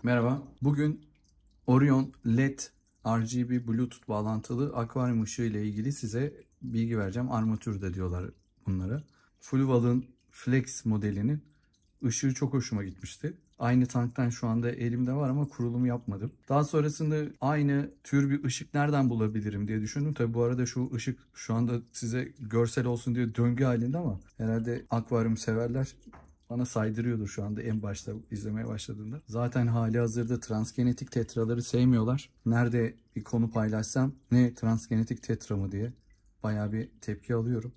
Merhaba. Bugün Orion LED RGB Bluetooth bağlantılı akvaryum ışığı ile ilgili size bilgi vereceğim. Armatür de diyorlar bunlara. Fluval'ın Flex modelinin ışığı çok hoşuma gitmişti. Aynı tanktan şu anda elimde var ama kurulum yapmadım. Daha sonrasında aynı tür bir ışık nereden bulabilirim diye düşündüm. Tabi bu arada şu ışık şu anda size görsel olsun diye döngü halinde ama herhalde akvaryum severler bana saydırıyordur şu anda en başta izlemeye başladığında. Zaten hali hazırda transgenetik tetraları sevmiyorlar. Nerede bir konu paylaşsam ne transgenetik tetra mı diye bayağı bir tepki alıyorum.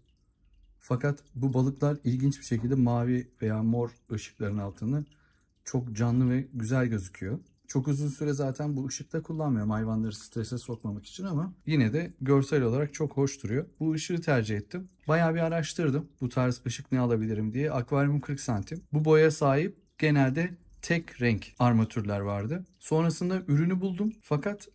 Fakat bu balıklar ilginç bir şekilde mavi veya mor ışıkların altında çok canlı ve güzel gözüküyor. Çok uzun süre zaten bu ışıkta kullanmıyorum hayvanları strese sokmamak için ama yine de görsel olarak çok hoş duruyor. Bu ışığı tercih ettim. Bayağı bir araştırdım bu tarz ışık ne alabilirim diye. Akvaryumum 40 santim. Bu boya sahip genelde tek renk armatürler vardı. Sonrasında ürünü buldum fakat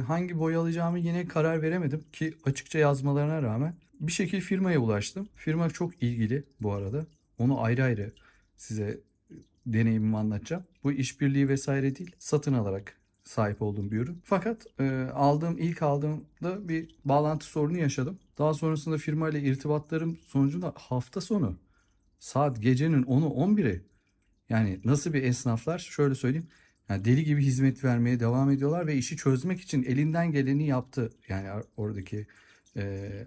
hangi boya alacağımı yine karar veremedim ki açıkça yazmalarına rağmen bir şekilde firmaya ulaştım. Firma çok ilgili bu arada. Onu ayrı ayrı size deneyimimi anlatacağım. Bu işbirliği vesaire değil, satın alarak sahip olduğum bir ürün. Fakat ilk aldığımda bir bağlantı sorunu yaşadım. Daha sonrasında firma ile irtibatlarım sonucunda hafta sonu saat gecenin 10'u 11'i, yani nasıl bir esnaflar şöyle söyleyeyim. Yani deli gibi hizmet vermeye devam ediyorlar ve işi çözmek için elinden geleni yaptı. Yani oradaki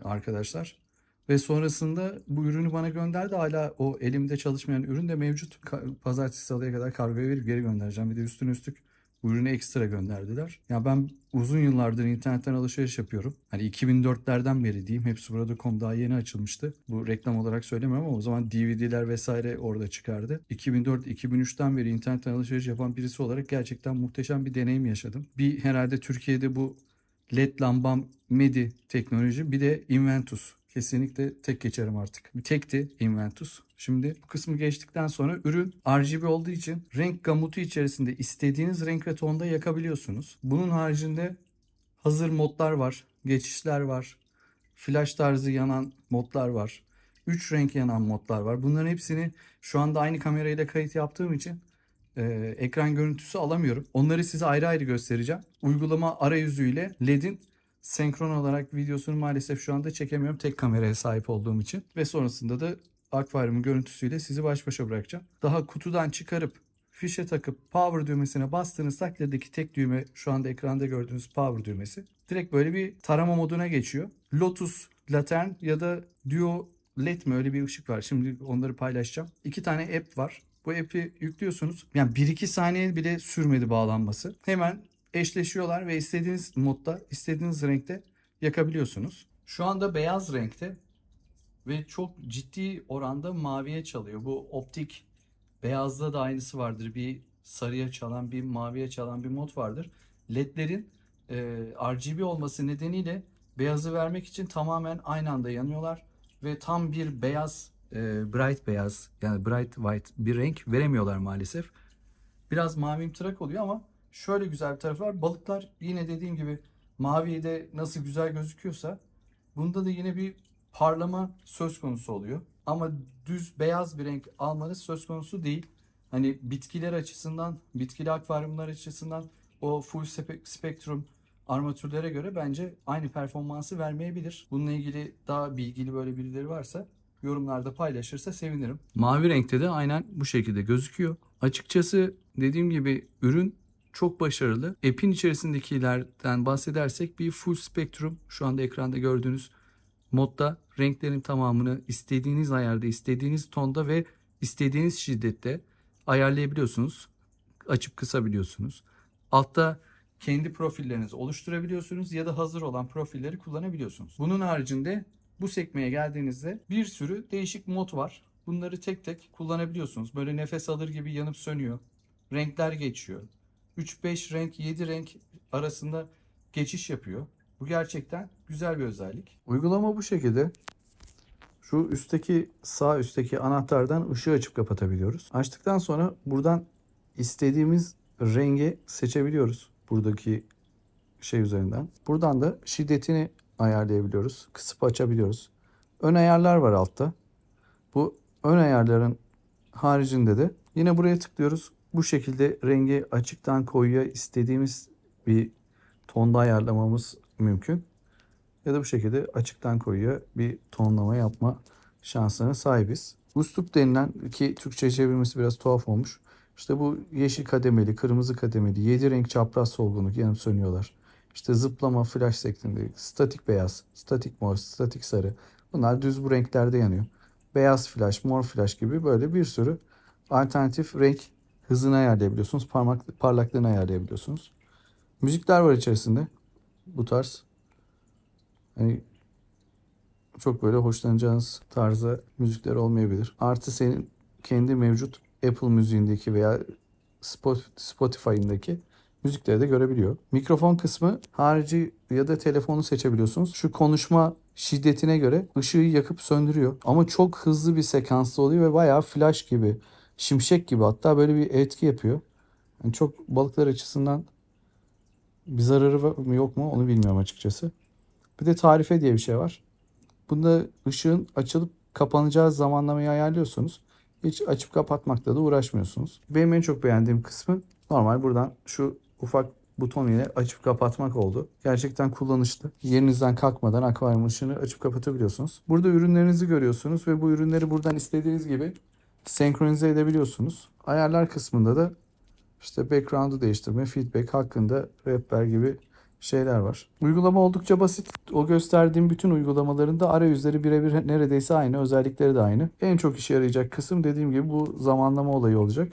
arkadaşlar. Ve sonrasında bu ürünü bana gönderdi. Hala o elimde çalışmayan ürün de mevcut. Pazartesi salıya kadar kargoya verip geri göndereceğim. Bir de üstüne üstlük bu ürünü ekstra gönderdiler. Ya ben uzun yıllardır internetten alışveriş yapıyorum. Hani 2004'lerden beri diyeyim. Hepsi.com daha yeni açılmıştı. Bu reklam olarak söylemiyorum ama o zaman DVD'ler vesaire orada çıkardı. 2004-2003'ten beri internetten alışveriş yapan birisi olarak gerçekten muhteşem bir deneyim yaşadım. Bir herhalde Türkiye'de bu LED lambam Medi teknoloji, bir de Inventus. Kesinlikle tek geçerim artık. Bir tekti Inventus. Şimdi bu kısmı geçtikten sonra ürün RGB olduğu için renk gamutu içerisinde istediğiniz renk ve tonda yakabiliyorsunuz. Bunun haricinde hazır modlar var, geçişler var, flash tarzı yanan modlar var, 3 renk yanan modlar var. Bunların hepsini şu anda aynı kamerayla kayıt yaptığım için ekran görüntüsü alamıyorum. Onları size ayrı ayrı göstereceğim. Uygulama arayüzüyle LED'in senkron olarak videosunu maalesef şu anda çekemiyorum tek kameraya sahip olduğum için. Ve sonrasında da akvaryumun görüntüsüyle sizi baş başa bırakacağım. Daha kutudan çıkarıp fişe takıp power düğmesine bastığınız takdirdeki tek düğme şu anda ekranda gördüğünüz power düğmesi. Direkt böyle bir tarama moduna geçiyor. Lotus, Latern ya da Duo LED mi, öyle bir ışık var. Şimdi onları paylaşacağım. 2 tane app var. Bu app'i yüklüyorsunuz. Yani 1-2 saniye bile sürmedi bağlanması. Hemen eşleşiyorlar ve istediğiniz modda, istediğiniz renkte yakabiliyorsunuz. Şu anda beyaz renkte ve çok ciddi oranda maviye çalıyor. Bu optik beyazda da aynısı vardır. Bir sarıya çalan, bir maviye çalan bir mod vardır. LED'lerin RGB olması nedeniyle beyazı vermek için tamamen aynı anda yanıyorlar ve tam bir beyaz, bright beyaz, yani bright white bir renk veremiyorlar maalesef. Biraz mavimtırak oluyor ama şöyle güzel bir tarafı var. Balıklar yine dediğim gibi mavide nasıl güzel gözüküyorsa bunda da yine bir parlama söz konusu oluyor. Ama düz beyaz bir renk almanız söz konusu değil. Hani bitkiler açısından, bitkili akvaryumlar açısından o full spektrum armatürlere göre bence aynı performansı vermeyebilir. Bununla ilgili daha bilgili böyle birileri varsa yorumlarda paylaşırsa sevinirim. Mavi renkte de aynen bu şekilde gözüküyor. Açıkçası dediğim gibi ürün çok başarılı. App'in içerisindekilerden bahsedersek bir full spektrum, şu anda ekranda gördüğünüz modda renklerin tamamını istediğiniz ayarda, istediğiniz tonda ve istediğiniz şiddette ayarlayabiliyorsunuz. Açıp kısabiliyorsunuz. Altta kendi profillerinizi oluşturabiliyorsunuz ya da hazır olan profilleri kullanabiliyorsunuz. Bunun haricinde bu sekmeye geldiğinizde bir sürü değişik mod var. Bunları tek tek kullanabiliyorsunuz. Böyle nefes alır gibi yanıp sönüyor. Renkler geçiyor. 3-5 renk, 7 renk arasında geçiş yapıyor. Bu gerçekten güzel bir özellik. Uygulama bu şekilde. Şu üstteki, sağ üstteki anahtardan ışığı açıp kapatabiliyoruz. Açtıktan sonra buradan istediğimiz rengi seçebiliyoruz. Buradaki şey üzerinden. Buradan da şiddetini ayarlayabiliyoruz. Kısıp açabiliyoruz. Ön ayarlar var altta. Bu ön ayarların haricinde de yine buraya tıklıyoruz. Bu şekilde rengi açıktan koyuya istediğimiz bir tonda ayarlamamız mümkün. Ya da bu şekilde açıktan koyuya bir tonlama yapma şansına sahibiz. Uslup denilen, ki Türkçe çevirmesi biraz tuhaf olmuş. İşte bu yeşil kademeli, kırmızı kademeli, 7 renk çapraz solgunluk, yanıp sönüyorlar. İşte zıplama, flash şeklinde, statik beyaz, statik mor, statik sarı. Bunlar düz bu renklerde yanıyor. Beyaz flash, mor flash gibi böyle bir sürü alternatif renk hızını ayarlayabiliyorsunuz. Parlaklığını ayarlayabiliyorsunuz. Müzikler var içerisinde. Bu tarz. Hani çok böyle hoşlanacağınız tarzda müzikler olmayabilir. Artı senin kendi mevcut Apple müziğindeki veya Spotify'ındaki müzikleri de görebiliyor. Mikrofon kısmı harici ya da telefonu seçebiliyorsunuz. Şu konuşma şiddetine göre ışığı yakıp söndürüyor. Ama çok hızlı bir sekanslı oluyor ve bayağı flash gibi, şimşek gibi, hatta böyle bir etki yapıyor. Yani çok balıklar açısından bir zararı var mı yok mu onu bilmiyorum açıkçası. Bir de tarife diye bir şey var. Bunda ışığın açılıp kapanacağı zamanlamayı ayarlıyorsunuz. Hiç açıp kapatmakla da uğraşmıyorsunuz. Benim en çok beğendiğim kısmı normal buradan şu ufak buton ile açıp kapatmak oldu. Gerçekten kullanışlı. Yerinizden kalkmadan akvaryum ışığını açıp kapatabiliyorsunuz. Burada ürünlerinizi görüyorsunuz ve bu ürünleri buradan istediğiniz gibi senkronize edebiliyorsunuz. Ayarlar kısmında da işte background'u değiştirme, feedback hakkında rehber gibi şeyler var. Uygulama oldukça basit. O gösterdiğim bütün uygulamaların da arayüzleri birebir neredeyse aynı. Özellikleri de aynı. En çok işe yarayacak kısım dediğim gibi bu zamanlama olayı olacak.